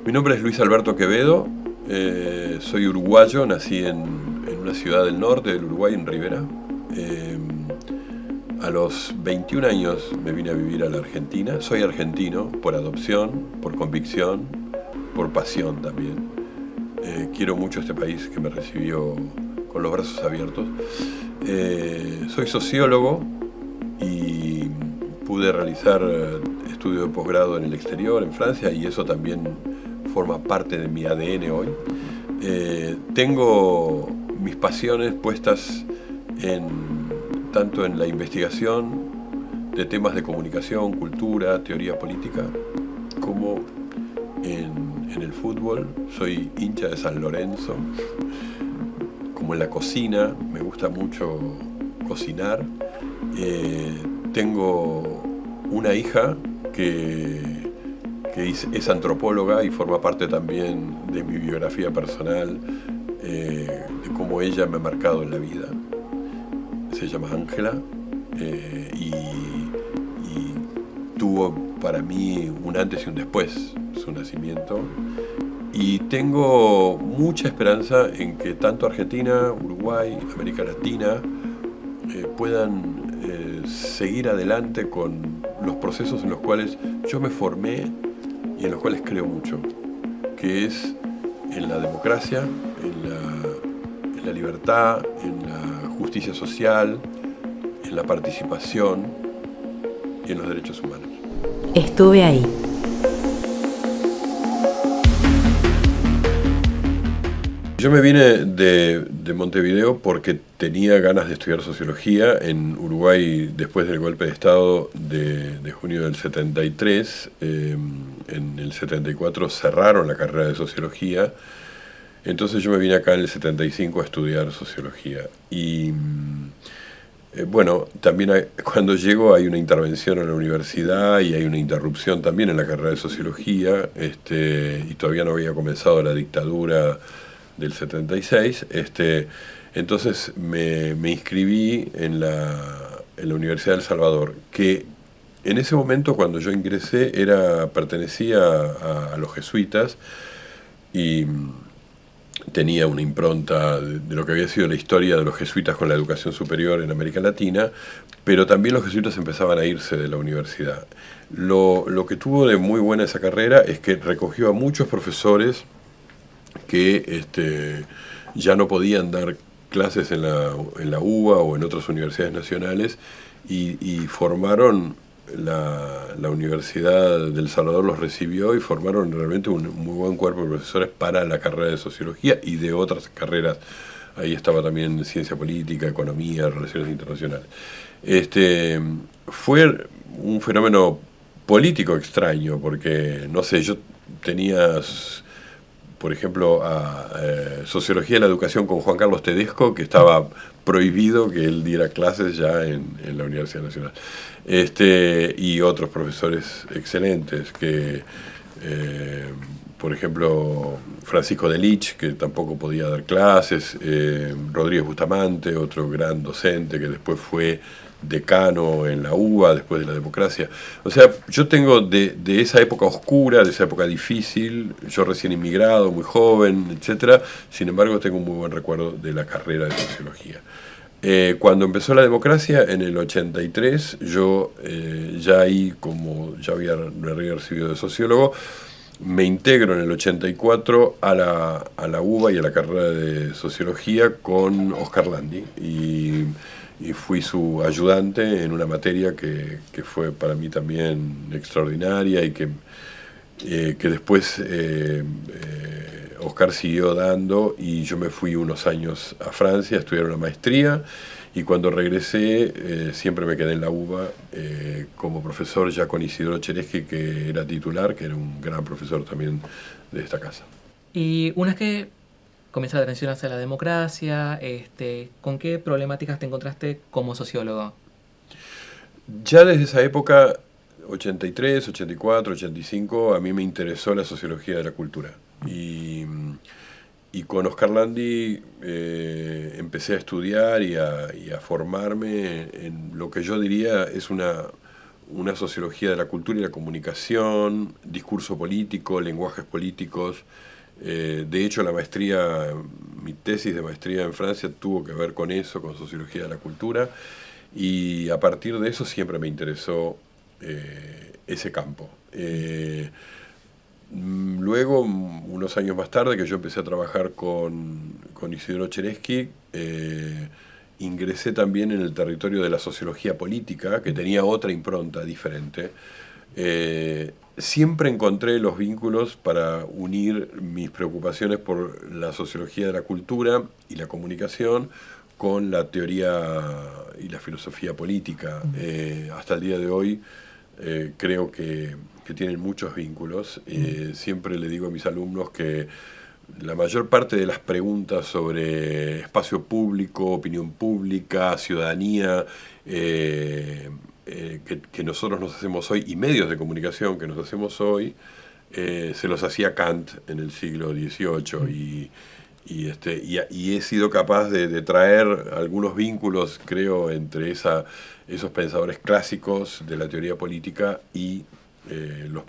Mi nombre es Luis Alberto Quevedo, soy uruguayo, nací en una ciudad del norte del Uruguay, en Rivera. Eh, a los 21 años me vine a vivir a la Argentina. Soy argentino por adopción, por convicción, por pasión también. Quiero mucho este país que me recibió con los brazos abiertos. Soy sociólogo y pude realizar estudios de posgrado en el exterior, en Francia, y eso también forma parte de mi ADN hoy. Tengo mis pasiones puestas tanto en la investigación de temas de comunicación, cultura, teoría política, como en el fútbol. Soy hincha de San Lorenzo, como en la cocina, me gusta mucho cocinar. Tengo una hija que es antropóloga y forma parte también de mi biografía personal, de cómo ella me ha marcado en la vida. Se llama Ángela, y tuvo para mí un antes y un después su nacimiento. Y tengo mucha esperanza en que tanto Argentina, Uruguay, América Latina puedan seguir adelante con los procesos en los cuales yo me formé y en los cuales creo mucho, que es en la democracia, en la libertad, en la justicia social, en la participación y en los derechos humanos. Estuve ahí. Yo me vine de Montevideo porque tenía ganas de estudiar sociología. En Uruguay, después del golpe de Estado de junio del 73, en el 74 cerraron la carrera de sociología. Entonces yo me vine acá en el 75 a estudiar sociología. Y bueno, también cuando llego hay una intervención en la universidad y hay una interrupción también en la carrera de sociología, y todavía no había comenzado la dictadura del 76. Entonces me inscribí en la Universidad del Salvador, que en ese momento cuando yo ingresé pertenecía a los jesuitas y tenía una impronta de lo que había sido la historia de los jesuitas con la educación superior en América Latina, pero también los jesuitas empezaban a irse de la universidad. Lo que tuvo de muy buena esa carrera es que recogió a muchos profesores que ya no podían dar clases en la UBA o en otras universidades nacionales, y formaron la Universidad del Salvador, los recibió y formaron realmente un muy buen cuerpo de profesores para la carrera de sociología y de otras carreras. Ahí estaba también ciencia política, economía, relaciones internacionales. Fue un fenómeno político extraño porque, no sé, yo tenía, por ejemplo, Sociología de la Educación con Juan Carlos Tedesco, que estaba prohibido que él diera clases ya en la Universidad Nacional. Y otros profesores excelentes, por ejemplo, Francisco de Lich, que tampoco podía dar clases, Rodríguez Bustamante, otro gran docente que después fue decano en la UBA después de la democracia. O sea, yo tengo de esa época oscura, de esa época difícil, yo recién inmigrado, muy joven, etcétera. Sin embargo, tengo un muy buen recuerdo de la carrera de sociología. Cuando empezó la democracia, en el 83, yo ya ahí, como me había recibido de sociólogo, me integro en el 84 a la UBA y a la carrera de sociología con Oscar Landi, y fui su ayudante en una materia que fue para mí también extraordinaria y que después Oscar siguió dando, y yo me fui unos años a Francia a estudiar una maestría, y cuando regresé siempre me quedé en la UBA como profesor, ya con Isidoro Cheresky, que era titular, que era un gran profesor también de esta casa. Y una vez que comienza la transición hacia la democracia, ¿con qué problemáticas te encontraste como sociólogo? Ya desde esa época, 83, 84, 85, a mí me interesó la sociología de la cultura. Y con Oscar Landi empecé a estudiar y a formarme en lo que yo diría es una una sociología de la cultura y la comunicación, discurso político, lenguajes políticos. De hecho, mi tesis de maestría en Francia tuvo que ver con eso, con sociología de la cultura, y a partir de eso siempre me interesó ese campo. Luego, unos años más tarde, que yo empecé a trabajar con Isidoro Cheresky, ingresé también en el territorio de la sociología política, que tenía otra impronta diferente. Siempre encontré los vínculos para unir mis preocupaciones por la sociología de la cultura y la comunicación con la teoría y la filosofía política. Hasta el día de hoy creo que tienen muchos vínculos. Siempre le digo a mis alumnos que la mayor parte de las preguntas sobre espacio público, opinión pública, ciudadanía, que nosotros nos hacemos hoy, y medios de comunicación que nos hacemos hoy, se los hacía Kant en el siglo XVIII, y he sido capaz de traer algunos vínculos, creo, entre esos pensadores clásicos de la teoría política y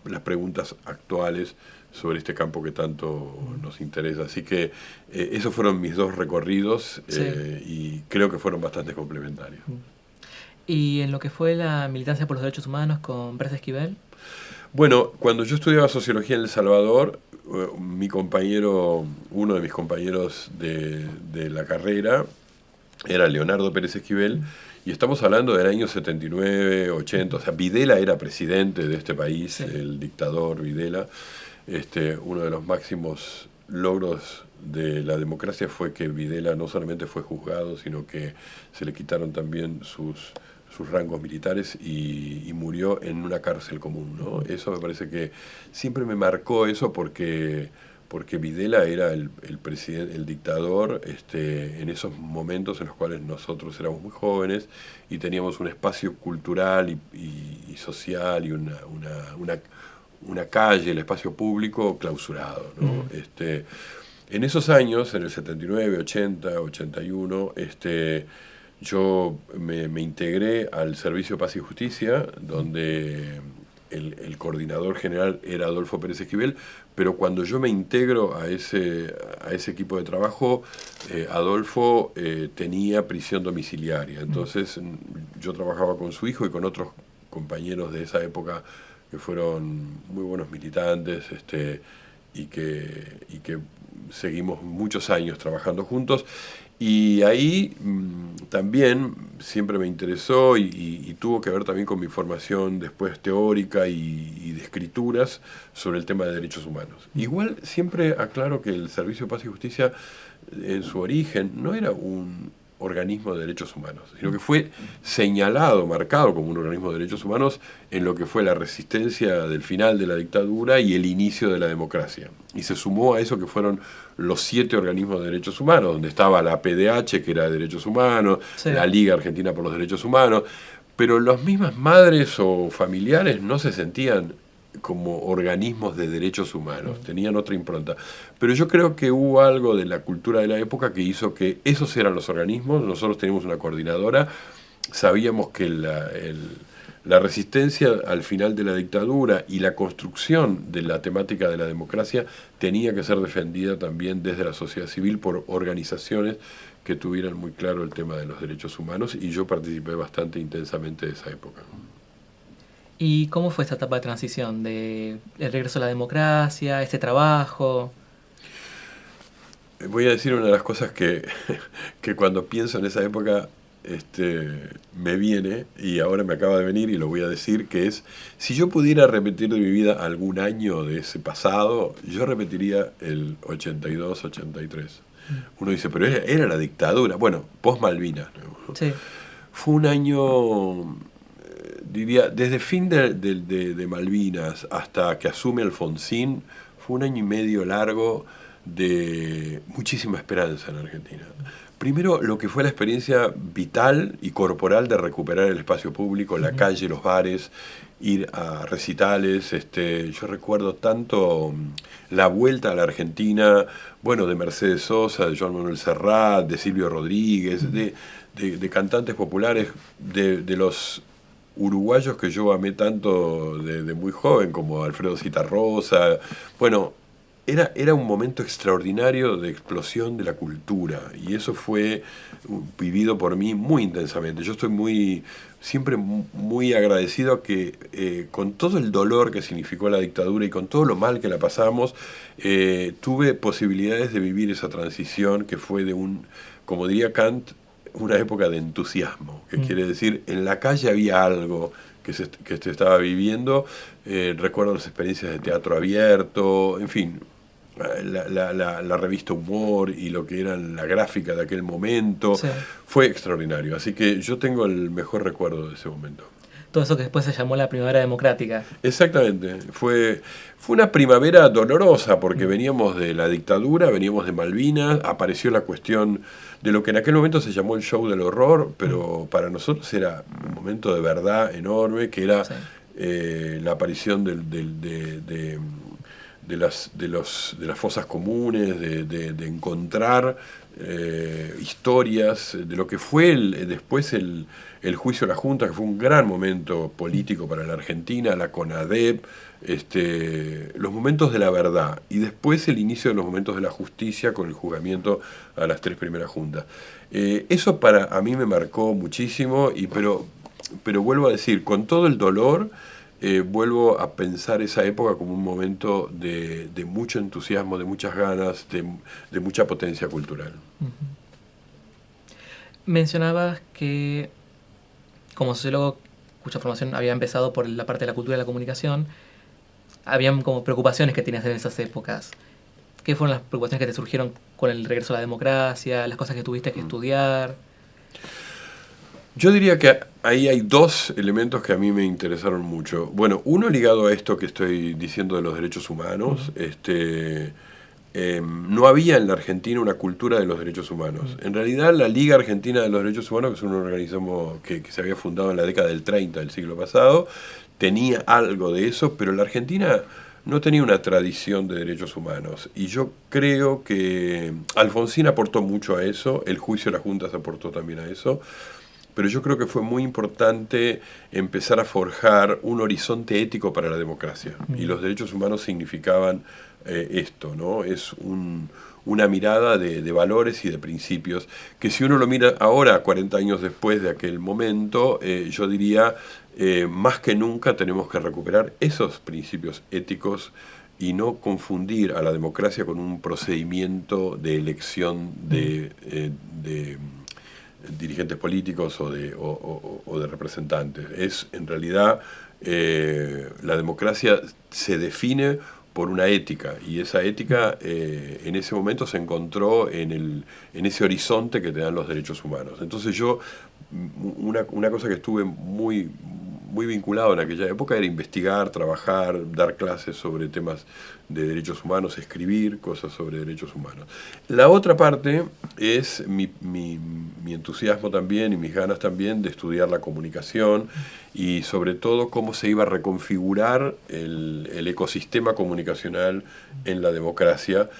las preguntas actuales sobre este campo que tanto nos interesa. Así que esos fueron mis dos recorridos, Sí. y creo que fueron bastante complementarios. ¿Y en lo que fue la militancia por los derechos humanos con Bres Esquivel? Bueno, cuando yo estudiaba sociología en El Salvador, uno de mis compañeros de la carrera era Leonardo Pérez Esquivel, y estamos hablando del año 79, 80, o sea, Videla era presidente de este país, Sí. El dictador Videla. Uno de los máximos logros de la democracia fue que Videla no solamente fue juzgado, sino que se le quitaron también sus rangos militares y murió en una cárcel común, ¿no? Eso me parece que siempre me marcó eso porque Videla era el presidente, el dictador, en esos momentos en los cuales nosotros éramos muy jóvenes y teníamos un espacio cultural y social y una calle, el espacio público clausurado, ¿no? En esos años, en el 79, 80, 81, yo me integré al Servicio Paz y Justicia, donde el coordinador general era Adolfo Pérez Esquivel, pero cuando yo me integro a ese equipo de trabajo, Adolfo tenía prisión domiciliaria. Entonces yo trabajaba con su hijo y con otros compañeros de esa época que fueron muy buenos militantes, y que seguimos muchos años trabajando juntos. Y ahí también siempre me interesó y tuvo que ver también con mi formación después teórica y de escrituras sobre el tema de derechos humanos. Igual siempre aclaro que el Servicio de Paz y Justicia en su origen no era un organismo de derechos humanos, sino que fue señalado, marcado como un organismo de derechos humanos en lo que fue la resistencia del final de la dictadura y el inicio de la democracia. Y se sumó a eso que fueron los 7 organismos de derechos humanos, donde estaba la PDH, que era de derechos humanos, Sí. la Liga Argentina por los Derechos Humanos, pero las mismas madres o familiares no se sentían como organismos de derechos humanos, tenían otra impronta. Pero yo creo que hubo algo de la cultura de la época que hizo que esos eran los organismos. Nosotros teníamos una coordinadora, sabíamos que la resistencia al final de la dictadura y la construcción de la temática de la democracia tenía que ser defendida también desde la sociedad civil por organizaciones que tuvieran muy claro el tema de los derechos humanos, y yo participé bastante intensamente de esa época. ¿Y cómo fue esta etapa de transición de el regreso a la democracia, este trabajo? Voy a decir una de las cosas que cuando pienso en esa época me viene, y ahora me acaba de venir y lo voy a decir, que es, si yo pudiera repetir de mi vida algún año de ese pasado, yo repetiría el 82, 83. Uno dice, pero era la dictadura. Bueno, post Malvinas, ¿no? Sí. Fue un año, diría, desde fin de Malvinas hasta que asume Alfonsín, fue un año y medio largo de muchísima esperanza en Argentina. Primero, lo que fue la experiencia vital y corporal de recuperar el espacio público, la calle, los bares, ir a recitales. Yo recuerdo tanto la vuelta a la Argentina, bueno, de Mercedes Sosa, de Joan Manuel Serrat, de Silvio Rodríguez, de cantantes populares, de los uruguayos que yo amé tanto de muy joven, como Alfredo Zitarrosa. Bueno, era un momento extraordinario de explosión de la cultura, y eso fue vivido por mí muy intensamente. Yo estoy siempre muy agradecido a que con todo el dolor que significó la dictadura y con todo lo mal que la pasamos, tuve posibilidades de vivir esa transición que fue como diría Kant, una época de entusiasmo, que quiere decir, en la calle había algo que se estaba viviendo. Recuerdo las experiencias de teatro abierto, en fin, la revista Humor y lo que era la gráfica de aquel momento. Sí. Fue extraordinario, así que yo tengo el mejor recuerdo de ese momento. Todo eso que después se llamó la Primavera Democrática. Exactamente, fue una primavera dolorosa porque veníamos de la dictadura, veníamos de Malvinas, apareció la cuestión de lo que en aquel momento se llamó el show del horror, pero para nosotros era un momento de verdad enorme, que era Sí. la aparición de las fosas comunes, de encontrar historias, de lo que fue después el juicio a la Junta, que fue un gran momento político para la Argentina, la CONADEP, los momentos de la verdad, y después el inicio de los momentos de la justicia con el juzgamiento a las 3 primeras juntas. Eso a mí me marcó muchísimo, pero vuelvo a decir, con todo el dolor, vuelvo a pensar esa época como un momento de mucho entusiasmo, de muchas ganas, de mucha potencia cultural. Mencionabas que como sociólogo cuya formación había empezado por la parte de la cultura y la comunicación, habían como preocupaciones que tenías en esas épocas. ¿Qué fueron las preocupaciones que te surgieron con el regreso a la democracia, las cosas que tuviste que estudiar? Yo diría que ahí hay 2 elementos que a mí me interesaron mucho. Bueno, uno ligado a esto que estoy diciendo de los derechos humanos. No había en la Argentina una cultura de los derechos humanos. En realidad, la Liga Argentina de los Derechos Humanos, que es un organismo que se había fundado en la década del 30 del siglo pasado, tenía algo de eso, pero la Argentina no tenía una tradición de derechos humanos. Y yo creo que Alfonsín aportó mucho a eso, el juicio de las juntas aportó también a eso, pero yo creo que fue muy importante empezar a forjar un horizonte ético para la democracia. Y los derechos humanos significaban esto, ¿no? Es una mirada de valores y de principios, que si uno lo mira ahora, 40 años después de aquel momento, yo diría, más que nunca tenemos que recuperar esos principios éticos y no confundir a la democracia con un procedimiento de elección de dirigentes políticos o de representantes. En realidad, la democracia se define por una ética, y esa ética en ese momento se encontró en ese horizonte que te dan los derechos humanos. Entonces yo, una cosa que estuve muy vinculado en aquella época era investigar, trabajar, dar clases sobre temas de derechos humanos, escribir cosas sobre derechos humanos. La otra parte es mi entusiasmo también y mis ganas también de estudiar la comunicación y sobre todo cómo se iba a reconfigurar el ecosistema comunicacional en la democracia,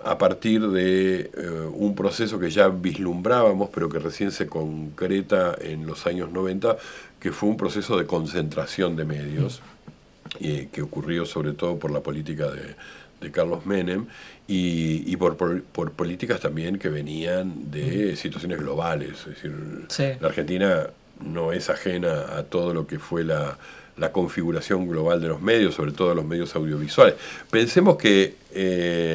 a partir de un proceso que ya vislumbrábamos, pero que recién se concreta en los años 90, que fue un proceso de concentración de medios, que ocurrió sobre todo por la política de Carlos Menem y por políticas también que venían de situaciones globales. Es decir, Sí. la Argentina no es ajena a todo lo que fue la configuración global de los medios, sobre todo los medios audiovisuales. Pensemos que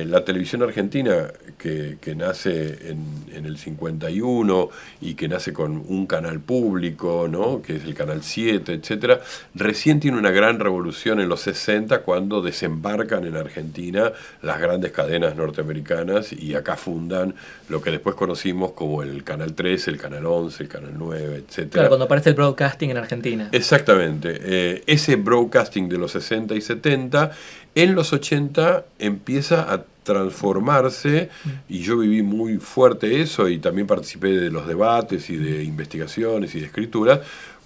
la televisión argentina, que nace en el 51 y que nace con un canal público, ¿no?, que es el Canal 7, etcétera, recién tiene una gran revolución en los 60 cuando desembarcan en Argentina las grandes cadenas norteamericanas y acá fundan lo que después conocimos como el Canal 13, el Canal 11, el Canal 9, etcétera. Claro, cuando aparece el broadcasting en Argentina. Exactamente. Ese broadcasting de los 60 y 70, en los 80 empieza a transformarse, y yo viví muy fuerte eso y también participé de los debates y de investigaciones y de escrituras,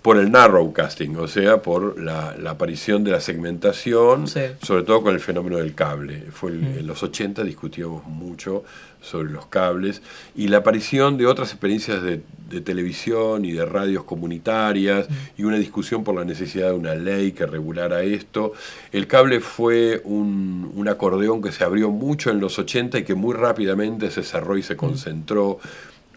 por el narrowcasting, o sea, por la aparición de la segmentación, Sí. sobre todo con el fenómeno del cable. En los 80 discutíamos mucho sobre los cables y la aparición de otras experiencias de televisión y de radios comunitarias y una discusión por la necesidad de una ley que regulara esto. El cable fue un acordeón que se abrió mucho en los 80 y que muy rápidamente se cerró y se concentró.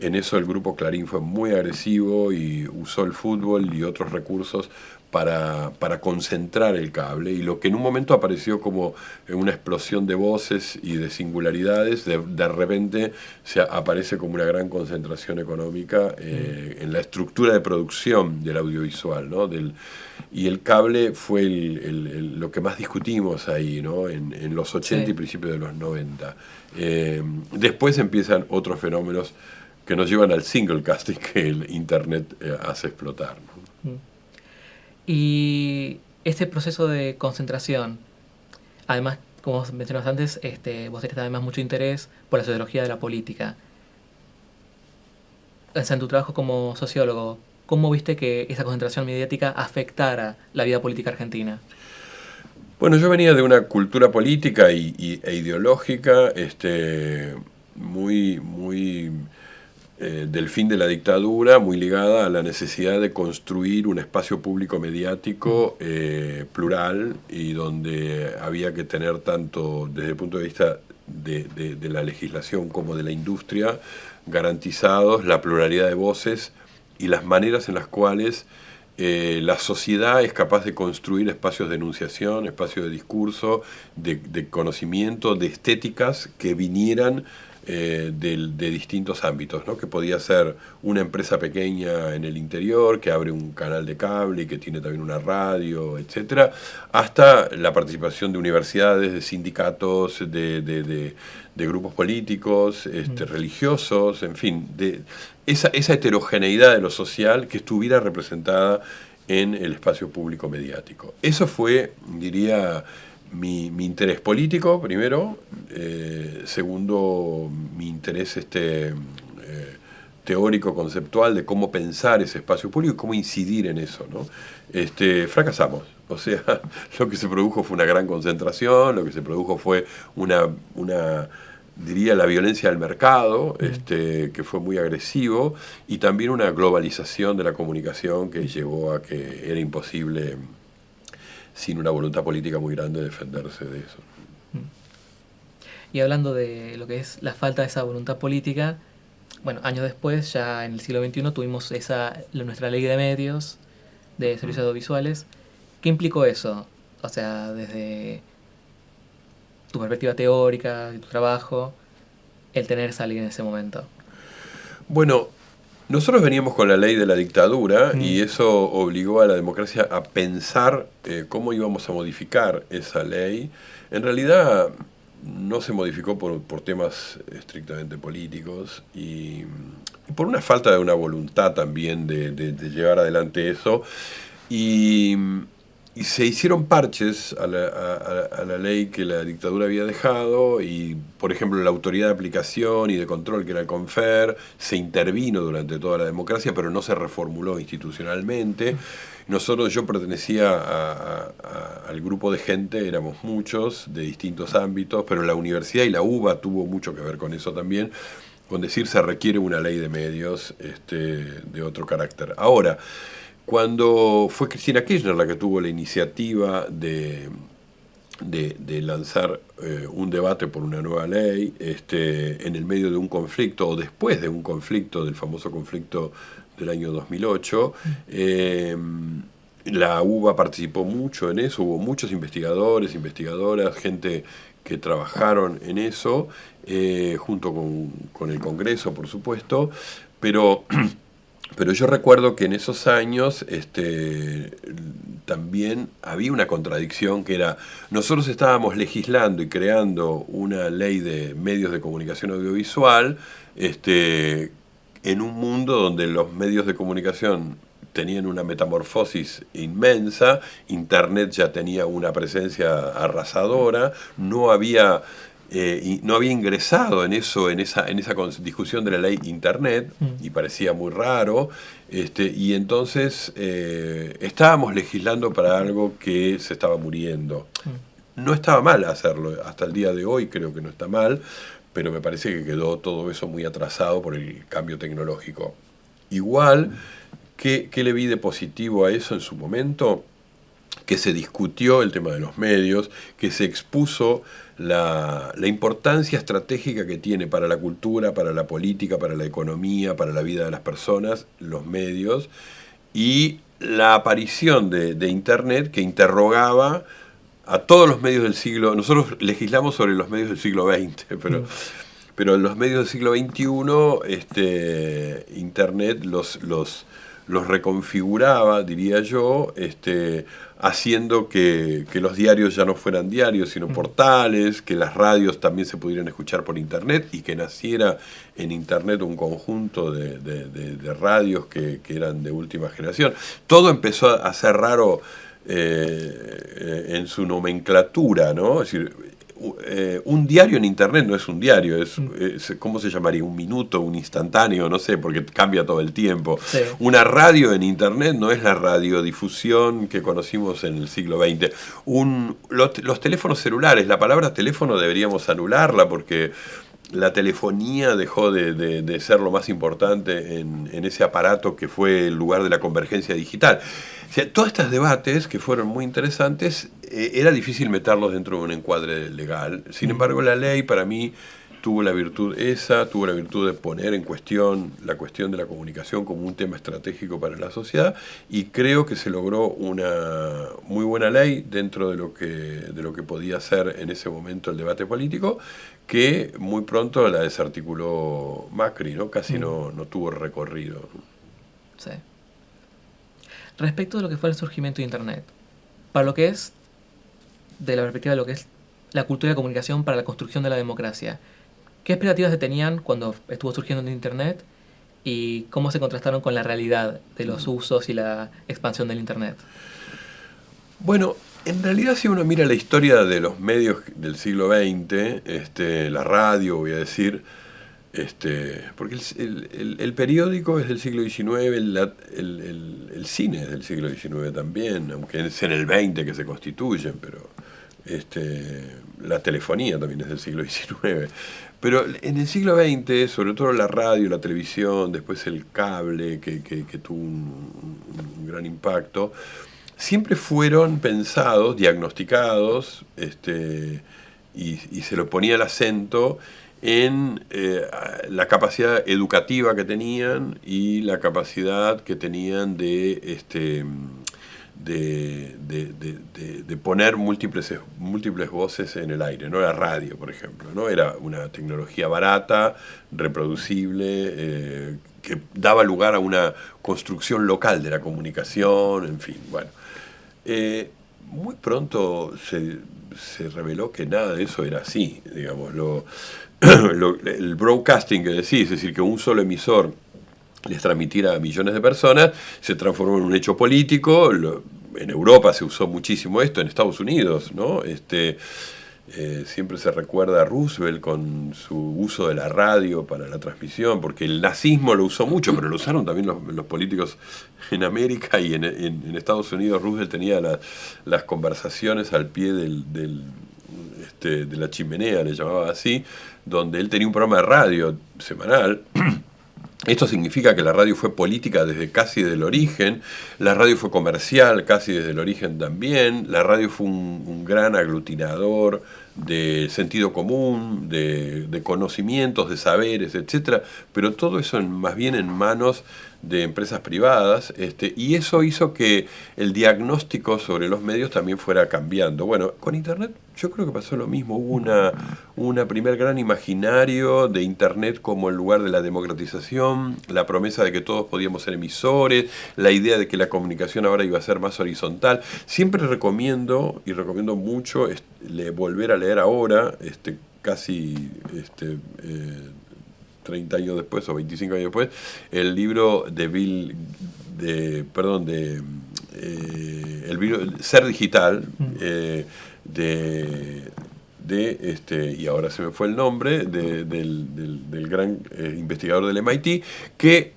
En eso el grupo Clarín fue muy agresivo y usó el fútbol y otros recursos para concentrar el cable, y lo que en un momento apareció como una explosión de voces y de singularidades, de repente aparece como una gran concentración económica en la estructura de producción del audiovisual, ¿no? Y el cable fue lo que más discutimos ahí, ¿no? En los 80 Sí. y principios de los 90. Después empiezan otros fenómenos que nos llevan al single casting que el internet hace explotar, ¿no? Y este proceso de concentración, además, como mencionabas antes, vos tenés además mucho interés por la sociología de la política. O sea, en tu trabajo como sociólogo, ¿cómo viste que esa concentración mediática afectara la vida política argentina? Bueno, yo venía de una cultura política e ideológica muy del fin de la dictadura, muy ligada a la necesidad de construir un espacio público mediático plural, y donde había que tener tanto desde el punto de vista de la legislación como de la industria garantizados la pluralidad de voces y las maneras en las cuales la sociedad es capaz de construir espacios de enunciación, espacios de discurso, de conocimiento, de estéticas que vinieran de distintos ámbitos, ¿no? Que podía ser una empresa pequeña en el interior que abre un canal de cable y que tiene también una radio, etcétera, hasta la participación de universidades, de sindicatos, de grupos políticos, religiosos, en fin, de esa heterogeneidad de lo social que estuviera representada en el espacio público mediático. Eso fue, diría, mi interés político, primero. Segundo, mi interés teórico, conceptual, de cómo pensar ese espacio público y cómo incidir en eso, ¿no? Fracasamos. O sea, lo que se produjo fue una gran concentración, lo que se produjo fue diría, la violencia del mercado, que fue muy agresivo, y también una globalización de la comunicación que llevó a que era imposible, sin una voluntad política muy grande, defenderse de eso. Y hablando de lo que es la falta de esa voluntad política, bueno, años después, ya en el siglo XXI, tuvimos nuestra ley de medios, de servicios audiovisuales. ¿Qué implicó eso? O sea, desde tu perspectiva teórica, de tu trabajo, el tener esa ley en ese momento. Bueno, nosotros veníamos con la ley de la dictadura y eso obligó a la democracia a pensar cómo íbamos a modificar esa ley. En realidad no se modificó por temas estrictamente políticos y por una falta de una voluntad también de llevar adelante eso. Y se hicieron parches a la ley que la dictadura había dejado, y por ejemplo la autoridad de aplicación y de control, que era el CONFER, se intervino durante toda la democracia, pero no se reformuló institucionalmente. Yo pertenecía al grupo de gente, éramos muchos, de distintos ámbitos, pero la universidad y la UBA tuvo mucho que ver con eso también, con decir se requiere una ley de medios de otro carácter. Ahora, cuando fue Cristina Kirchner la que tuvo la iniciativa de lanzar un debate por una nueva ley en el medio de un conflicto, o después de un conflicto, del famoso conflicto del año 2008, la UBA participó mucho en eso, hubo muchos investigadores, investigadoras, gente que trabajaron en eso, junto con el Congreso, por supuesto, pero yo recuerdo que en esos años también había una contradicción, que era, nosotros estábamos legislando y creando una ley de medios de comunicación audiovisual en un mundo donde los medios de comunicación tenían una metamorfosis inmensa, Internet ya tenía una presencia arrasadora, no había y no había ingresado en eso, en esa discusión de la ley Internet, y parecía muy raro, y entonces estábamos legislando para algo que se estaba muriendo. No estaba mal hacerlo, hasta el día de hoy creo que no está mal, pero me parece que quedó todo eso muy atrasado por el cambio tecnológico. Igual, ¿qué le vi de positivo a eso en su momento? Que se discutió el tema de los medios, que se expuso la importancia estratégica que tiene para la cultura, para la política, para la economía, para la vida de las personas, los medios, y la aparición de Internet que interrogaba a todos los medios del siglo. Nosotros legislamos sobre los medios del siglo XX, pero en los medios del siglo XXI, Internet los reconfiguraba, diría yo, haciendo que los diarios ya no fueran diarios, sino portales, que las radios también se pudieran escuchar por Internet y que naciera en Internet un conjunto de radios que eran de última generación. Todo empezó a ser raro en su nomenclatura, ¿no? Es decir, un diario en Internet no es un diario, es ¿cómo se llamaría? Un minuto, un instantáneo, no sé, porque cambia todo el tiempo. Sí. Una radio en Internet no es la radiodifusión que conocimos en el siglo XX. Los teléfonos celulares, la palabra teléfono deberíamos anularla porque la telefonía dejó de ser lo más importante en ese aparato que fue el lugar de la convergencia digital. O sea, todos estos debates, que fueron muy interesantes, era difícil meterlos dentro de un encuadre legal. Sin embargo, la ley para mí tuvo la virtud de poner en cuestión la cuestión de la comunicación como un tema estratégico para la sociedad, y creo que se logró una muy buena ley dentro de lo que podía ser en ese momento el debate político, que muy pronto la desarticuló Macri, ¿no? Casi no tuvo recorrido. Sí. Respecto de lo que fue el surgimiento de Internet, para lo que es, de la perspectiva de lo que es la cultura de comunicación para la construcción de la democracia, ¿qué expectativas se tenían cuando estuvo surgiendo en Internet y cómo se contrastaron con la realidad de los usos y la expansión del Internet? Bueno, en realidad si uno mira la historia de los medios del siglo XX, la radio, voy a decir, porque el periódico es del siglo XIX, el cine es del siglo XIX también, aunque es en el XX que se constituyen, pero la telefonía también es del siglo XIX. Pero en el siglo XX, sobre todo la radio, la televisión, después el cable, que tuvo un gran impacto, siempre fueron pensados, diagnosticados, y se le ponía el acento en la capacidad educativa que tenían y la capacidad que tenían de poner múltiples voces en el aire, ¿no? La radio, por ejemplo, ¿no? Era una tecnología barata, reproducible, que daba lugar a una construcción local de la comunicación, en fin, bueno. Muy pronto se reveló que nada de eso era así, digamos, el broadcasting que decís, es decir, que un solo emisor les transmitiera a millones de personas, se transformó en un hecho político. En Europa se usó muchísimo esto, en Estados Unidos, ¿no? Siempre se recuerda a Roosevelt con su uso de la radio para la transmisión, porque el nazismo lo usó mucho, pero lo usaron también los políticos en América, y en Estados Unidos Roosevelt tenía las conversaciones al pie de la chimenea, le llamaba así, donde él tenía un programa de radio semanal. Esto significa que la radio fue política casi desde el origen, la radio fue comercial casi desde el origen también, la radio fue un gran aglutinador de sentido común, de conocimientos, de saberes, etcétera, pero todo eso más bien en manos de empresas privadas, y eso hizo que el diagnóstico sobre los medios también fuera cambiando. Bueno, con Internet yo creo que pasó lo mismo. Hubo una primer gran imaginario de Internet como el lugar de la democratización, la promesa de que todos podíamos ser emisores, la idea de que la comunicación ahora iba a ser más horizontal. Siempre recomiendo, y recomiendo mucho, volver a leer ahora, casi 30 años después o 25 años después, el libro el libro Ser Digital, de y ahora se me fue el nombre, del gran investigador del MIT, que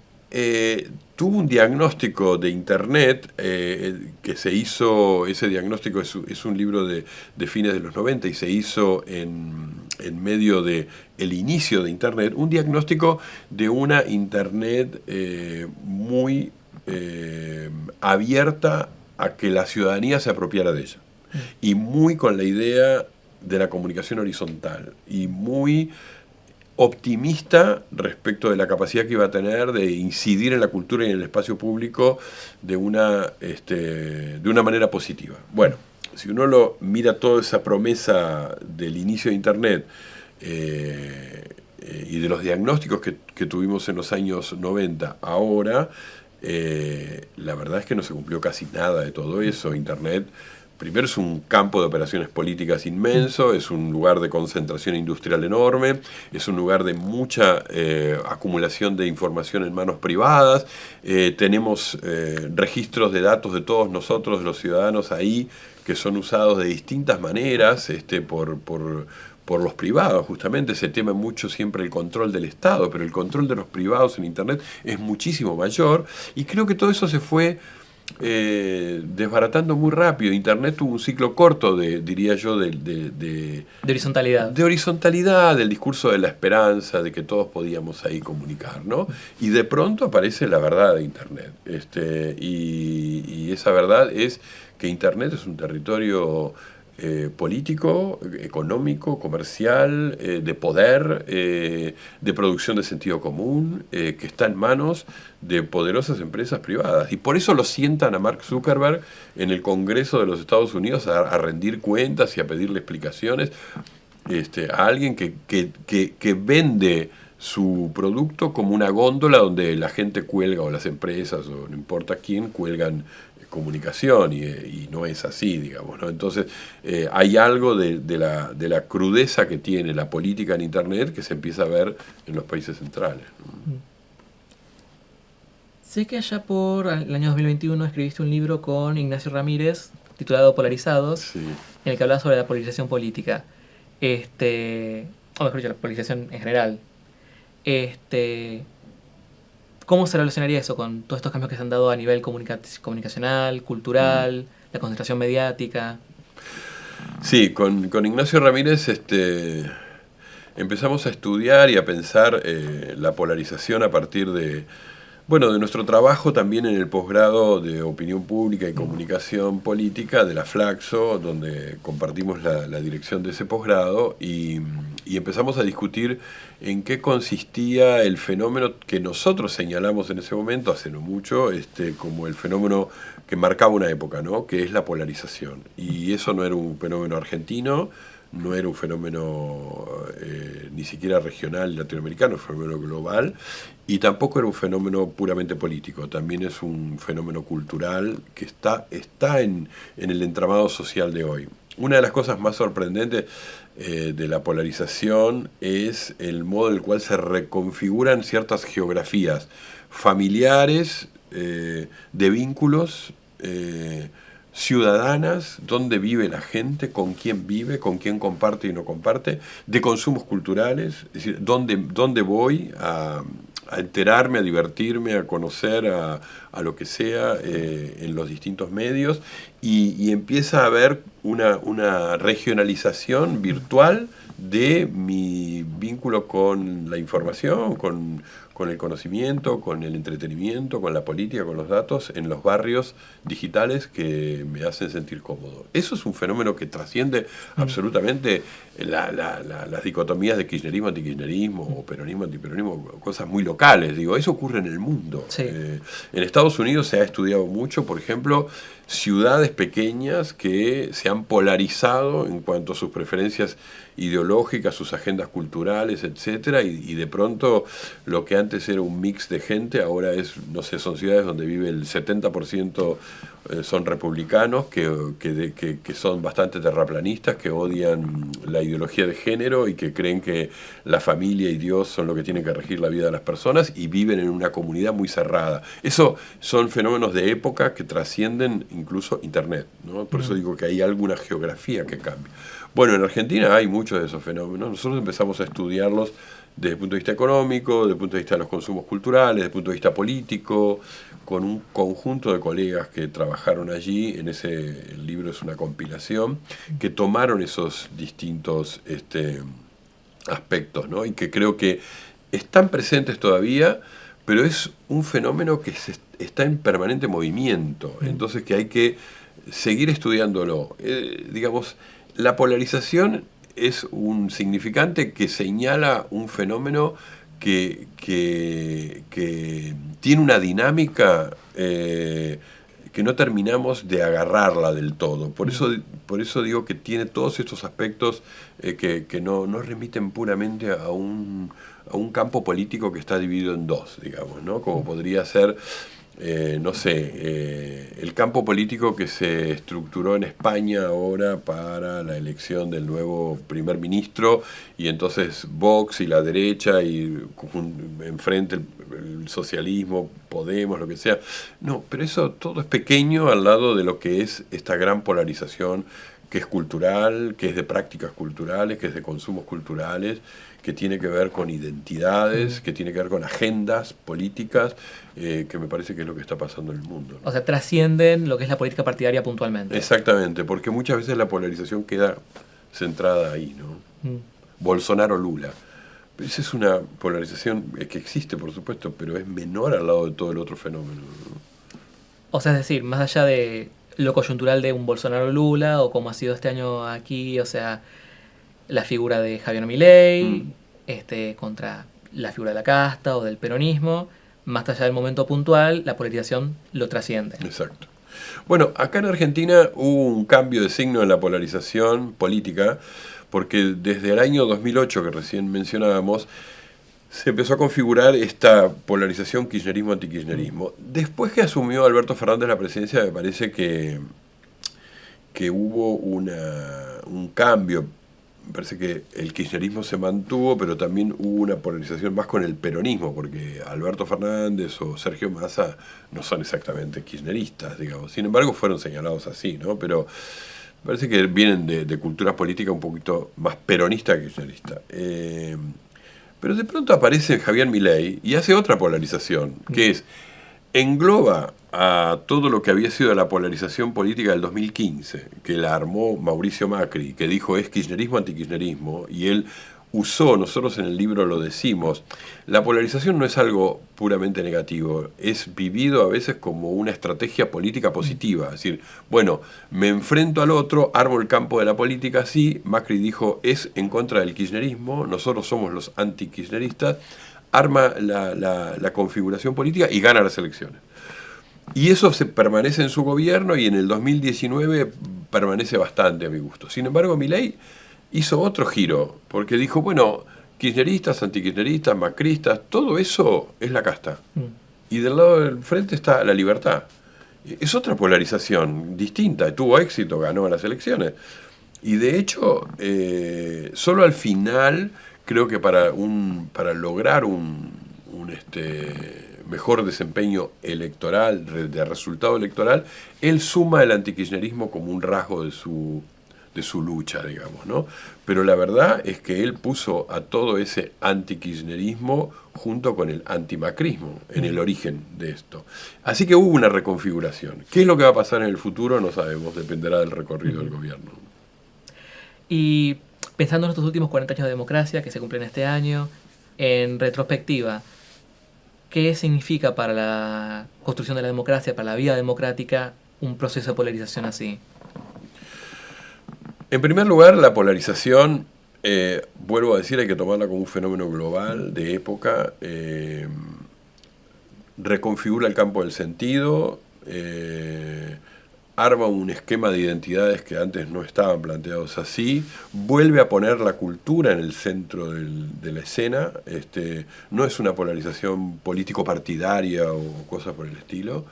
tuvo un diagnóstico de Internet que se hizo. Ese diagnóstico es un libro de fines de los 90 y se hizo en medio de el inicio de Internet, un diagnóstico de una Internet muy abierta a que la ciudadanía se apropiara de ella, y muy con la idea de la comunicación horizontal, y muy optimista respecto de la capacidad que iba a tener de incidir en la cultura y en el espacio público de una manera positiva. Bueno, si uno lo mira toda esa promesa del inicio de Internet y de los diagnósticos que tuvimos en los años 90, ahora la verdad es que no se cumplió casi nada de todo eso. Internet, primero, es un campo de operaciones políticas inmenso, es un lugar de concentración industrial enorme, es un lugar de mucha acumulación de información en manos privadas. Tenemos registros de datos de todos nosotros, de los ciudadanos ahí, que son usados de distintas maneras por los privados. Justamente se teme mucho siempre el control del Estado, pero el control de los privados en Internet es muchísimo mayor, y creo que todo eso se fue desbaratando muy rápido. Internet tuvo un ciclo corto diría yo, de horizontalidad. De horizontalidad, del discurso de la esperanza, de que todos podíamos ahí comunicar, ¿no? Y de pronto aparece la verdad de Internet. Y esa verdad es que Internet es un territorio político, económico, comercial, de poder, de producción de sentido común, que está en manos de poderosas empresas privadas. Y por eso lo sientan a Mark Zuckerberg en el Congreso de los Estados Unidos a rendir cuentas y a pedirle explicaciones a alguien que vende su producto como una góndola donde la gente cuelga, o las empresas, o no importa quién, cuelgan comunicación, y no es así, digamos, ¿no? Entonces hay algo de la crudeza que tiene la política en Internet que se empieza a ver en los países centrales, ¿no? Sé que allá por el año 2021 escribiste un libro con Ignacio Ramírez titulado Polarizados, Sí. en el que hablaba sobre la polarización política, o mejor dicho, la polarización en general. ¿Cómo se relacionaría eso con todos estos cambios que se han dado a nivel comunicacional, cultural, la concentración mediática? Sí, con Ignacio Ramírez empezamos a estudiar y a pensar la polarización a partir de nuestro trabajo también en el posgrado de Opinión Pública y Comunicación Política de la Flaxo, donde compartimos la dirección de ese posgrado, y empezamos a discutir en qué consistía el fenómeno que nosotros señalamos en ese momento, hace no mucho, como el fenómeno que marcaba una época, ¿no? Que es la polarización. Y eso no era un fenómeno argentino, no era un fenómeno ni siquiera regional latinoamericano, fue un fenómeno global, y tampoco era un fenómeno puramente político, también es un fenómeno cultural que está en el entramado social de hoy. Una de las cosas más sorprendentes de la polarización es el modo en el cual se reconfiguran ciertas geografías familiares, de vínculos, ciudadanas, dónde vive la gente, con quién comparte y no comparte, de consumos culturales, es decir, dónde voy a enterarme, a divertirme, a conocer, a lo que sea en los distintos medios, y empieza a haber una regionalización virtual de mi vínculo con la información, con el conocimiento, con el entretenimiento, con la política, con los datos, en los barrios digitales que me hacen sentir cómodo. Eso es un fenómeno que trasciende absolutamente las dicotomías de kirchnerismo, antikirchnerismo, o peronismo, antiperonismo, cosas muy locales. Digo, eso ocurre en el mundo. Sí. En Estados Unidos se ha estudiado mucho, por ejemplo, ciudades pequeñas que se han polarizado en cuanto a sus preferencias ideológicas, sus agendas culturales, etcétera, y de pronto lo que antes era un mix de gente, ahora es, no sé, son ciudades donde vive el 70% son republicanos, que son bastante terraplanistas, que odian la ideología de género y que creen que la familia y Dios son lo que tienen que regir la vida de las personas, y viven en una comunidad muy cerrada. Eso son fenómenos de época que trascienden incluso Internet, ¿no? Por eso digo que hay alguna geografía que cambia. Bueno, en Argentina hay muchos de esos fenómenos. Nosotros empezamos a estudiarlos desde el punto de vista económico, desde el punto de vista de los consumos culturales, desde el punto de vista político, con un conjunto de colegas que trabajaron allí. El libro es una compilación, que tomaron esos distintos aspectos, ¿no? Y que creo que están presentes todavía, pero es un fenómeno que está en permanente movimiento, entonces que hay que seguir estudiándolo. Digamos, la polarización es un significante que señala un fenómeno que tiene una dinámica que no terminamos de agarrarla del todo. Por eso digo que tiene todos estos aspectos que no remiten puramente a un campo político que está dividido en dos, digamos, ¿no? Como podría ser, no sé, el campo político que se estructuró en España ahora para la elección del nuevo primer ministro, y entonces Vox y la derecha y enfrente el socialismo, Podemos, lo que sea. No, pero eso todo es pequeño al lado de lo que es esta gran polarización que es cultural, que es de prácticas culturales, que es de consumos culturales, que tiene que ver con identidades, que tiene que ver con agendas políticas, que me parece que es lo que está pasando en el mundo, ¿no? O sea, trascienden lo que es la política partidaria puntualmente. Exactamente, porque muchas veces la polarización queda centrada ahí, ¿no? Bolsonaro-Lula. Esa es una polarización que existe, por supuesto, pero es menor al lado de todo el otro fenómeno, ¿no? O sea, es decir, más allá de lo coyuntural de un Bolsonaro-Lula o como ha sido este año aquí, o sea, la figura de Javier Milei contra la figura de la casta o del peronismo, más allá del momento puntual, la polarización lo trasciende. Exacto. Bueno, acá en Argentina hubo un cambio de signo en la polarización política, porque desde el año 2008, que recién mencionábamos, se empezó a configurar esta polarización kirchnerismo-antikirchnerismo. Después que asumió Alberto Fernández la presidencia, me parece que hubo un cambio. Me parece que el kirchnerismo se mantuvo, pero también hubo una polarización más con el peronismo, porque Alberto Fernández o Sergio Massa no son exactamente kirchneristas, digamos. Sin embargo, fueron señalados así, ¿no? Pero me parece que vienen de cultura política un poquito más peronista que kirchnerista. Pero de pronto aparece Javier Milei y hace otra polarización, que es, engloba a todo lo que había sido la polarización política del 2015, que la armó Mauricio Macri, que dijo es kirchnerismo, antikirchnerismo, y él usó, nosotros en el libro lo decimos, la polarización no es algo puramente negativo, es vivido a veces como una estrategia política positiva, es decir, bueno, me enfrento al otro, armo el campo de la política así, Macri dijo es en contra del kirchnerismo, nosotros somos los antikirchneristas, arma la configuración política y gana las elecciones. Y eso permanece en su gobierno y en el 2019 permanece bastante a mi gusto. Sin embargo, Milei hizo otro giro, porque dijo, bueno, kirchneristas, antikirchneristas, macristas, todo eso es la casta. Y del lado del frente está la libertad. Es otra polarización distinta, tuvo éxito, ganó las elecciones. Y de hecho, solo al final, creo que para lograr un mejor desempeño electoral, de resultado electoral, él suma el antikirchnerismo como un rasgo de su lucha, digamos, ¿no? Pero la verdad es que él puso a todo ese antikirchnerismo junto con el antimacrismo en el origen de esto. Así que hubo una reconfiguración. ¿Qué es lo que va a pasar en el futuro? No sabemos, dependerá del recorrido del gobierno. Y pensando en estos últimos 40 años de democracia que se cumplen este año, en retrospectiva, ¿qué significa para la construcción de la democracia, para la vida democrática, un proceso de polarización así? En primer lugar, la polarización, vuelvo a decir, hay que tomarla como un fenómeno global, de época, reconfigura el campo del sentido, arma un esquema de identidades que antes no estaban planteados así, vuelve a poner la cultura en el centro de la escena, no es una polarización político-partidaria o cosas por el estilo.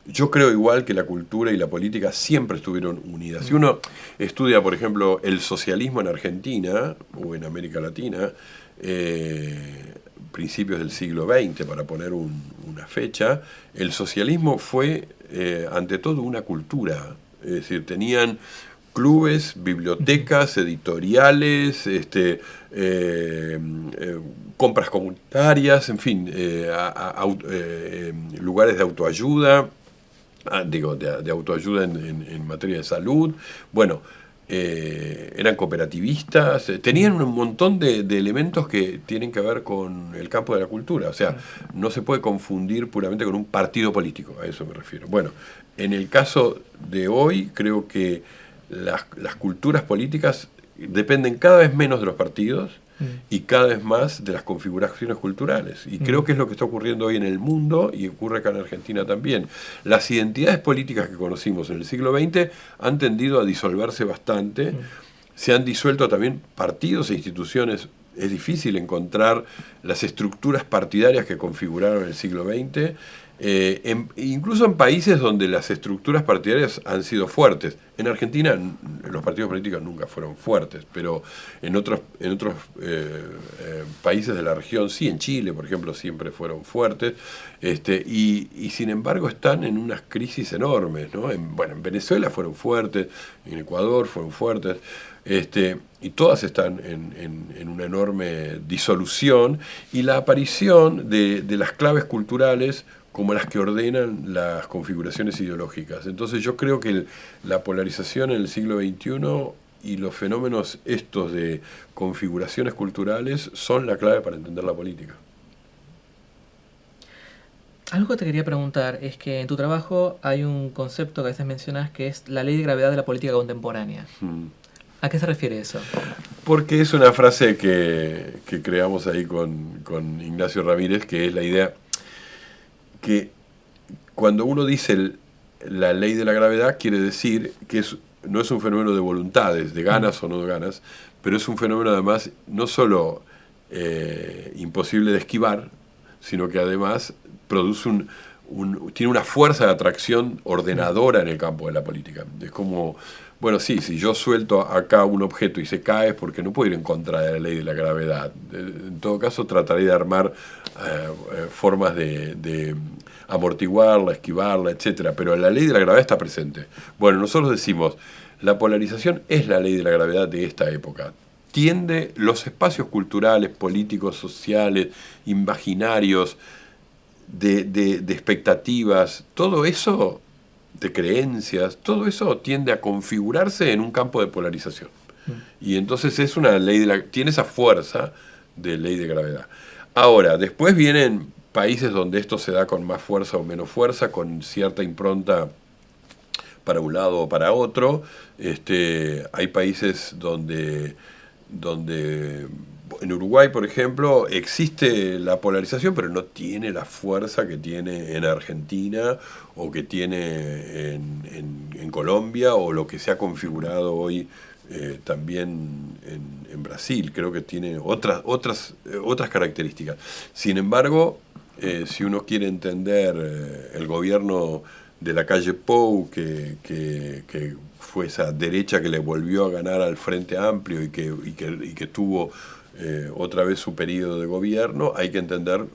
Yo creo igual que la cultura y la política siempre estuvieron unidas. Si uno estudia, por ejemplo, el socialismo en Argentina o en América Latina, principios del siglo XX, para poner una fecha, el socialismo fue ante todo una cultura. Es decir, tenían clubes, bibliotecas, editoriales, compras comunitarias, en fin, lugares de autoayuda, de autoayuda en materia de salud. Bueno, eran cooperativistas, tenían un montón de elementos que tienen que ver con el campo de la cultura. O sea, no se puede confundir puramente con un partido político, a eso me refiero. Bueno, en el caso de hoy, creo que las culturas políticas dependen cada vez menos de los partidos y cada vez más de las configuraciones culturales. Y creo que es lo que está ocurriendo hoy en el mundo y ocurre acá en Argentina también. Las identidades políticas que conocimos en el siglo XX han tendido a disolverse bastante. Se han disuelto también partidos e instituciones. Es difícil encontrar las estructuras partidarias que configuraron el siglo XX. Incluso en países donde las estructuras partidarias han sido fuertes. En Argentina los partidos políticos nunca fueron fuertes, pero en otros países de la región sí, en Chile, por ejemplo, siempre fueron fuertes, y sin embargo están en unas crisis enormes, ¿no? En Venezuela fueron fuertes, en Ecuador fueron fuertes, y todas están en una enorme disolución, y la aparición de las claves culturales como las que ordenan las configuraciones ideológicas. Entonces yo creo que la polarización en el siglo XXI y los fenómenos estos de configuraciones culturales son la clave para entender la política. Algo que te quería preguntar es que en tu trabajo hay un concepto que a veces mencionas que es la ley de gravedad de la política contemporánea. ¿A qué se refiere eso? Porque es una frase que creamos ahí con Ignacio Ramírez, que es la idea que cuando uno dice la ley de la gravedad, quiere decir que no es un fenómeno de voluntades, de ganas o no de ganas, pero es un fenómeno además no solo imposible de esquivar, sino que además produce tiene una fuerza de atracción ordenadora en el campo de la política. Es como, bueno, sí, si yo suelto acá un objeto y se cae es porque no puedo ir en contra de la ley de la gravedad. En todo caso, trataré de armar formas de amortiguarla, esquivarla, etcétera. Pero la ley de la gravedad está presente. Bueno, nosotros decimos, la polarización es la ley de la gravedad de esta época. Tiende los espacios culturales, políticos, sociales, imaginarios, de expectativas, todo eso, de creencias, todo eso tiende a configurarse en un campo de polarización. Y entonces es una ley tiene esa fuerza de ley de gravedad. Ahora, después vienen países donde esto se da con más fuerza o menos fuerza, con cierta impronta para un lado o para otro. Hay países donde en Uruguay, por ejemplo, existe la polarización, pero no tiene la fuerza que tiene en Argentina o que tiene en Colombia, o lo que se ha configurado hoy también en Brasil. Creo que tiene otras características. Sin embargo, si uno quiere entender el gobierno de la calle Pou, que fue esa derecha que le volvió a ganar al Frente Amplio y que tuvo otra vez su periodo de gobierno, hay que entender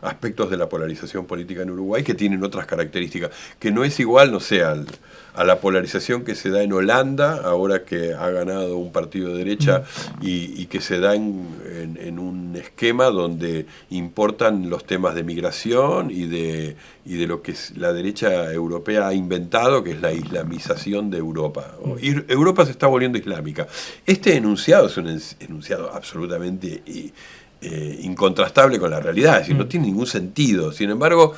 aspectos de la polarización política en Uruguay que tienen otras características, que no es igual, no sé, a la polarización que se da en Holanda, ahora que ha ganado un partido de derecha, y que se da en un esquema donde importan los temas de migración y de lo que la derecha europea ha inventado, que es la islamización de Europa. Europa se está volviendo islámica. Este enunciado es un enunciado absolutamente incontrastable con la realidad, es decir, no tiene ningún sentido. Sin embargo,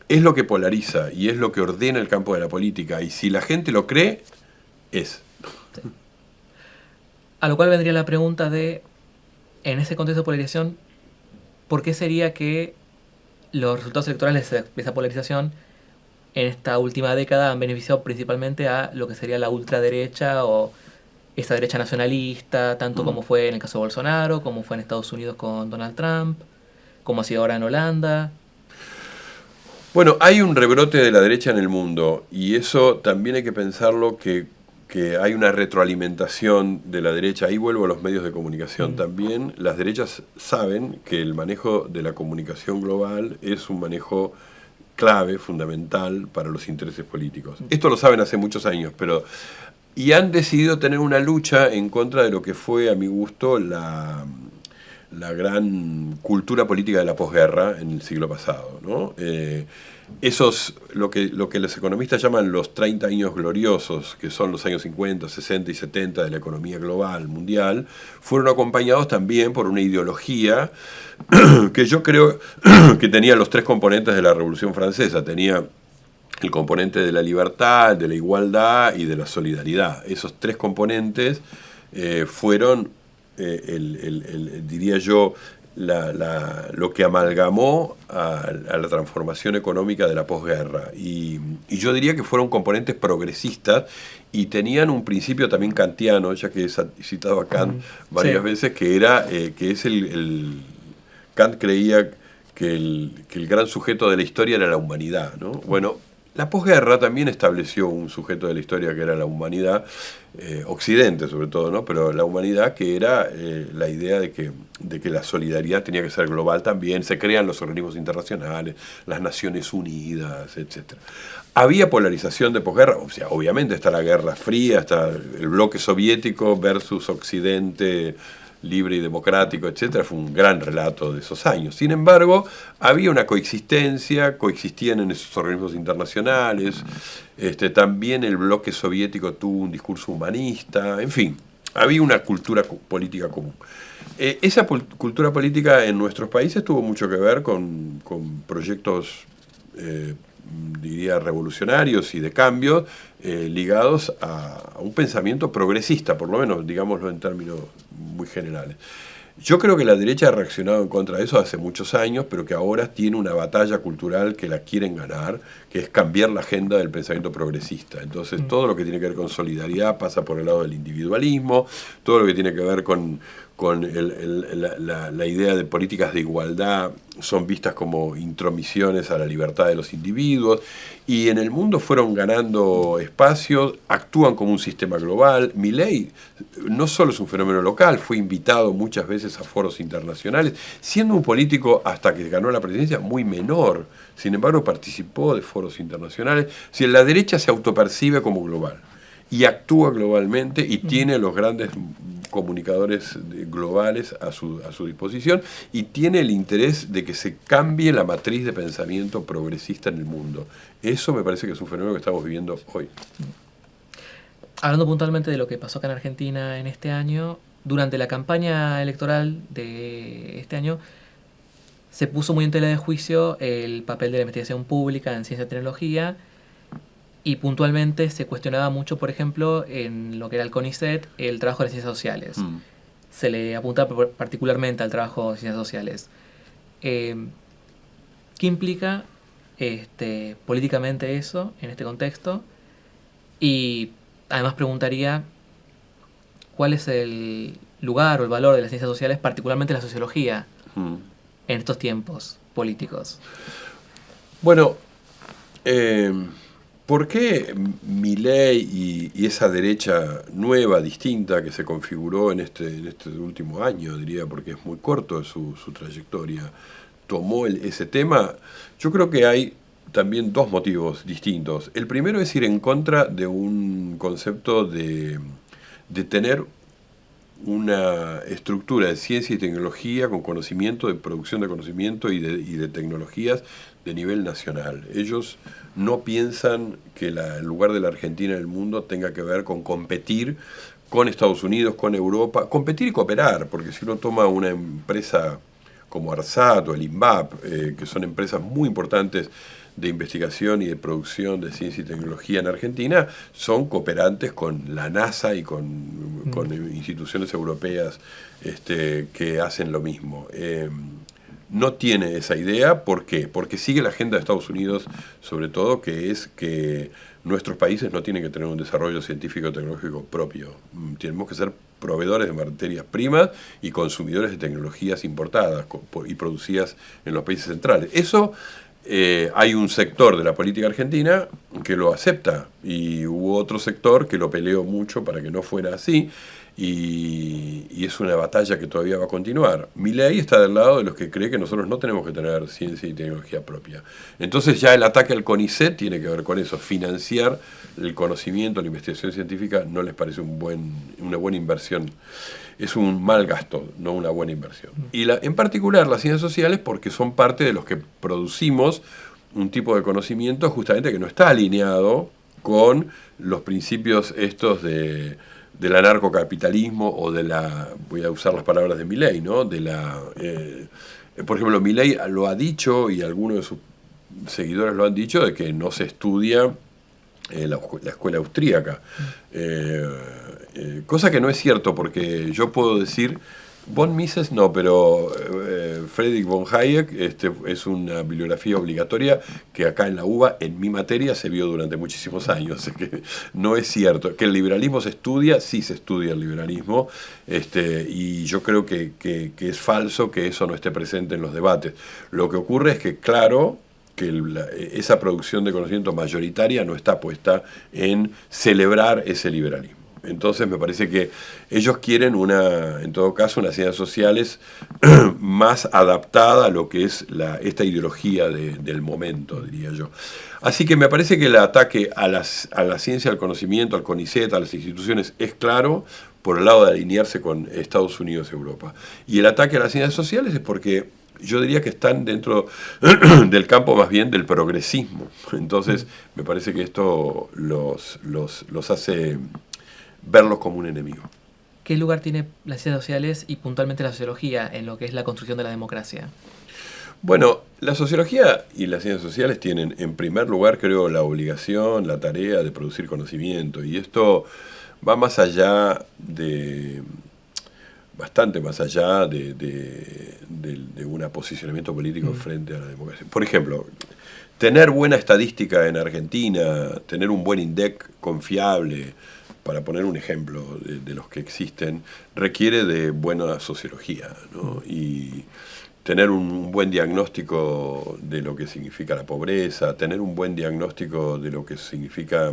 es lo que polariza y es lo que ordena el campo de la política, y si la gente lo cree, es. Sí. A lo cual vendría la pregunta de, en ese contexto de polarización, ¿por qué sería que los resultados electorales de esa polarización en esta última década han beneficiado principalmente a lo que sería la ultraderecha o esa derecha nacionalista, tanto como fue en el caso de Bolsonaro, como fue en Estados Unidos con Donald Trump, como ha sido ahora en Holanda? Bueno, hay un rebrote de la derecha en el mundo, y eso también hay que pensarlo, que hay una retroalimentación de la derecha. Ahí vuelvo a los medios de comunicación también. Las derechas saben que el manejo de la comunicación global es un manejo clave, fundamental para los intereses políticos. Esto lo saben hace muchos años, pero y han decidido tener una lucha en contra de lo que fue, a mi gusto, la gran cultura política de la posguerra en el siglo pasado, ¿no? Lo que los economistas llaman los 30 años gloriosos, que son los años 50, 60 y 70 de la economía global, mundial, fueron acompañados también por una ideología que yo creo que tenía los tres componentes de la Revolución Francesa. Tenía el componente de la libertad, de la igualdad y de la solidaridad. Esos tres componentes fueron, diría yo, lo que amalgamó a la transformación económica de la posguerra. Y yo diría que fueron componentes progresistas y tenían un principio también kantiano, ya que he citado a Kant varias veces, que era Kant creía que el gran sujeto de la historia era la humanidad, ¿no? Bueno, la posguerra también estableció un sujeto de la historia que era la humanidad, Occidente sobre todo, ¿no? Pero la humanidad, que era la idea de que la solidaridad tenía que ser global también. Se crean los organismos internacionales, las Naciones Unidas, etc. Había polarización de posguerra, o sea, obviamente está la Guerra Fría, está el bloque soviético versus Occidente libre y democrático, etcétera. Fue un gran relato de esos años. Sin embargo, había una coexistencia, coexistían en esos organismos internacionales, también el bloque soviético tuvo un discurso humanista, en fin, había una cultura política común. Esa cultura política en nuestros países tuvo mucho que ver con proyectos, diría, revolucionarios y de cambio, ligados a un pensamiento progresista, por lo menos, digámoslo en términos muy generales. Yo creo que la derecha ha reaccionado en contra de eso hace muchos años, pero que ahora tiene una batalla cultural que la quieren ganar, que es cambiar la agenda del pensamiento progresista. Entonces, todo lo que tiene que ver con solidaridad pasa por el lado del individualismo, todo lo que tiene que ver con la idea de políticas de igualdad son vistas como intromisiones a la libertad de los individuos, y en el mundo fueron ganando espacios, actúan como un sistema global. Milei no solo es un fenómeno local, fue invitado muchas veces a foros internacionales, siendo un político, hasta que ganó la presidencia, muy menor. Sin embargo, participó de foros internacionales. Si la derecha se autopercibe como global y actúa globalmente y tiene los grandes comunicadores globales a su disposición, y tiene el interés de que se cambie la matriz de pensamiento progresista en el mundo. Eso me parece que es un fenómeno que estamos viviendo hoy. Hablando puntualmente de lo que pasó acá en Argentina en este año, durante la campaña electoral de este año se puso muy en tela de juicio el papel de la investigación pública en ciencia y tecnología, y puntualmente se cuestionaba mucho, por ejemplo, en lo que era el CONICET, el trabajo de las ciencias sociales. Se le apunta particularmente al trabajo de ciencias sociales. ¿Qué implica políticamente eso en este contexto? Y además preguntaría, ¿cuál es el lugar o el valor de las ciencias sociales, particularmente la sociología, en estos tiempos políticos? Bueno, ¿por qué Milei y esa derecha nueva, distinta, que se configuró en este último año, diría, porque es muy corto su trayectoria, tomó ese tema? Yo creo que hay también dos motivos distintos. El primero es ir en contra de un concepto de tener una estructura de ciencia y tecnología con conocimiento, de producción de conocimiento y de tecnologías de nivel nacional. Ellos no piensan que el lugar de la Argentina en el mundo tenga que ver con competir con Estados Unidos, con Europa, competir y cooperar, porque si uno toma una empresa como ARSAT o el INVAP, que son empresas muy importantes de investigación y de producción de ciencia y tecnología en Argentina, son cooperantes con la NASA y con instituciones europeas que hacen lo mismo. No tiene esa idea. ¿Por qué? Porque sigue la agenda de Estados Unidos, sobre todo, que es que nuestros países no tienen que tener un desarrollo científico y tecnológico propio. Tenemos que ser proveedores de materias primas y consumidores de tecnologías importadas y producidas en los países centrales. Eso hay un sector de la política argentina que lo acepta y hubo otro sector que lo peleó mucho para que no fuera así y es una batalla que todavía va a continuar. Milei está del lado de los que cree que nosotros no tenemos que tener ciencia y tecnología propia. Entonces ya el ataque al CONICET tiene que ver con eso, financiar el conocimiento, la investigación científica no les parece una buena inversión. Es un mal gasto, no una buena inversión. Y en particular las ciencias sociales porque son parte de los que producimos un tipo de conocimiento justamente que no está alineado con los principios estos del anarcocapitalismo o voy a usar las palabras de Milei, ¿no? Por ejemplo, Milei lo ha dicho y algunos de sus seguidores lo han dicho de que no se estudia la escuela austríaca. Cosa que no es cierto, porque yo puedo decir, von Mises no, pero Friedrich von Hayek es una bibliografía obligatoria que acá en la UBA, en mi materia, se vio durante muchísimos años. Es que no es cierto. Que el liberalismo se estudia, sí se estudia el liberalismo, y yo creo que es falso que eso no esté presente en los debates. Lo que ocurre es que, claro, que esa producción de conocimiento mayoritaria no está puesta en celebrar ese liberalismo. Entonces me parece que ellos quieren en todo caso, unas ciencias sociales más adaptada a lo que es esta ideología del momento, diría yo. Así que me parece que el ataque a la ciencia, al conocimiento, al CONICET, a las instituciones, es claro por el lado de alinearse con Estados Unidos y Europa. Y el ataque a las ciencias sociales es porque yo diría que están dentro del campo más bien del progresismo. Entonces me parece que esto los hace verlos como un enemigo. ¿Qué lugar tiene las ciencias sociales y puntualmente la sociología en lo que es la construcción de la democracia? Bueno, la sociología y las ciencias sociales tienen en primer lugar, creo, la obligación, la tarea de producir conocimiento, y esto va más allá bastante más allá de un posicionamiento político frente a la democracia. Por ejemplo, tener buena estadística en Argentina, tener un buen INDEC confiable, para poner un ejemplo de los que existen, requiere de buena sociología, ¿no? Y tener un buen diagnóstico de lo que significa la pobreza, tener un buen diagnóstico de lo que significa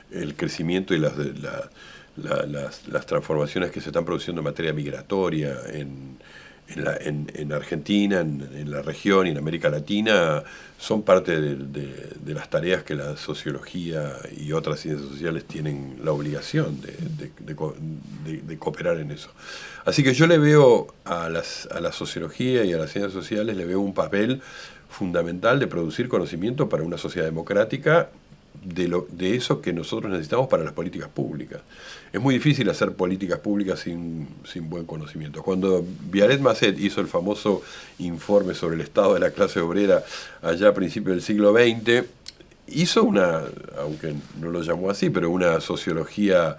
el crecimiento y las transformaciones que se están produciendo en materia migratoria en Argentina, en la región y en América Latina, son parte de las tareas que la sociología y otras ciencias sociales tienen la obligación de cooperar en eso. Así que yo le veo a la sociología y a las ciencias sociales, le veo un papel fundamental de producir conocimiento para una sociedad democrática, de eso que nosotros necesitamos para las políticas públicas. Es muy difícil hacer políticas públicas sin buen conocimiento. Cuando Vialet Masset hizo el famoso informe sobre el estado de la clase obrera allá a principios del siglo XX, hizo aunque no lo llamó así, pero una sociología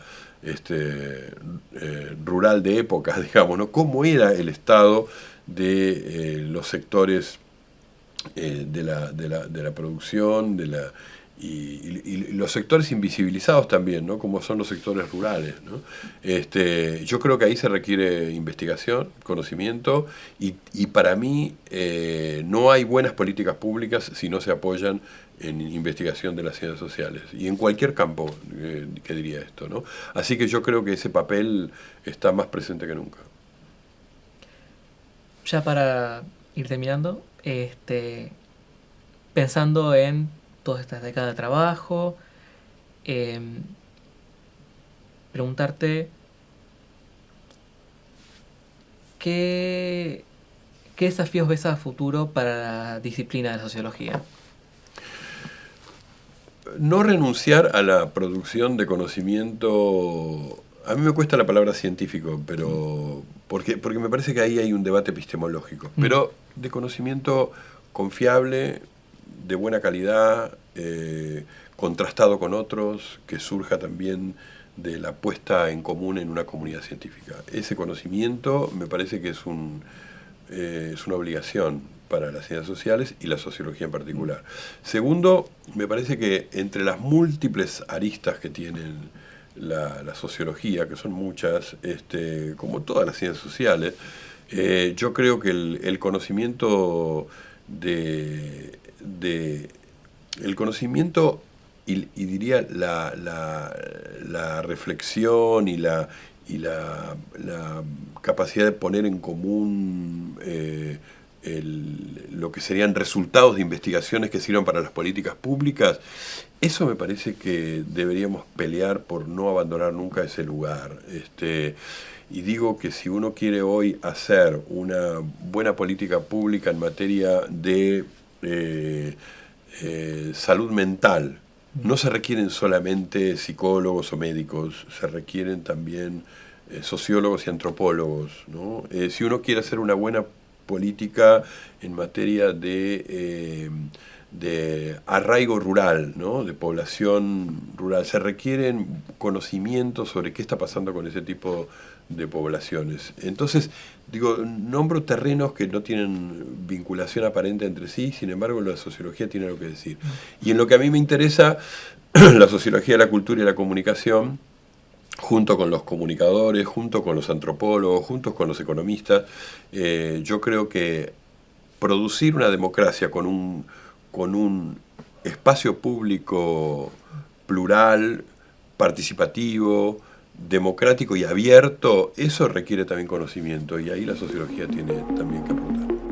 rural de época, digamos, ¿no? Cómo era el estado de los sectores de la producción, y los sectores invisibilizados también, ¿no? Como son los sectores rurales, ¿no? Yo creo que ahí se requiere investigación, conocimiento, y para mí no hay buenas políticas públicas si no se apoyan en investigación de las ciencias sociales, y en cualquier campo que diría esto, ¿no? Así que yo creo que ese papel está más presente que nunca. Ya para ir terminando, pensando en todas estas décadas de trabajo, preguntarte qué desafíos ves a futuro para la disciplina de la sociología. No renunciar a la producción de conocimiento. A mí me cuesta la palabra científico, pero porque me parece que ahí hay un debate epistemológico, pero de conocimiento confiable, de buena calidad, contrastado con otros, que surja también de la puesta en común en una comunidad científica. Ese conocimiento me parece que es una obligación para las ciencias sociales y la sociología en particular. Segundo, me parece que entre las múltiples aristas que tienen la sociología, que son muchas, como todas las ciencias sociales, yo creo que el conocimiento el conocimiento y diría la reflexión la capacidad de poner en común lo que serían resultados de investigaciones que sirvan para las políticas públicas, eso me parece que deberíamos pelear por no abandonar nunca ese lugar. Y digo que si uno quiere hoy hacer una buena política pública en materia de salud mental, no se requieren solamente psicólogos o médicos, se requieren también sociólogos y antropólogos, ¿no? Si uno quiere hacer una buena política en materia de arraigo rural, ¿no? De población rural, se requieren conocimientos sobre qué está pasando con ese tipo de poblaciones. Entonces, digo, nombro terrenos que no tienen vinculación aparente entre sí, sin embargo la sociología tiene algo que decir. Y en lo que a mí me interesa, la sociología de la cultura y la comunicación, junto con los comunicadores, junto con los antropólogos, junto con los economistas, yo creo que producir una democracia con un espacio público plural, participativo, democrático y abierto, eso requiere también conocimiento, y ahí la sociología tiene también que aportar.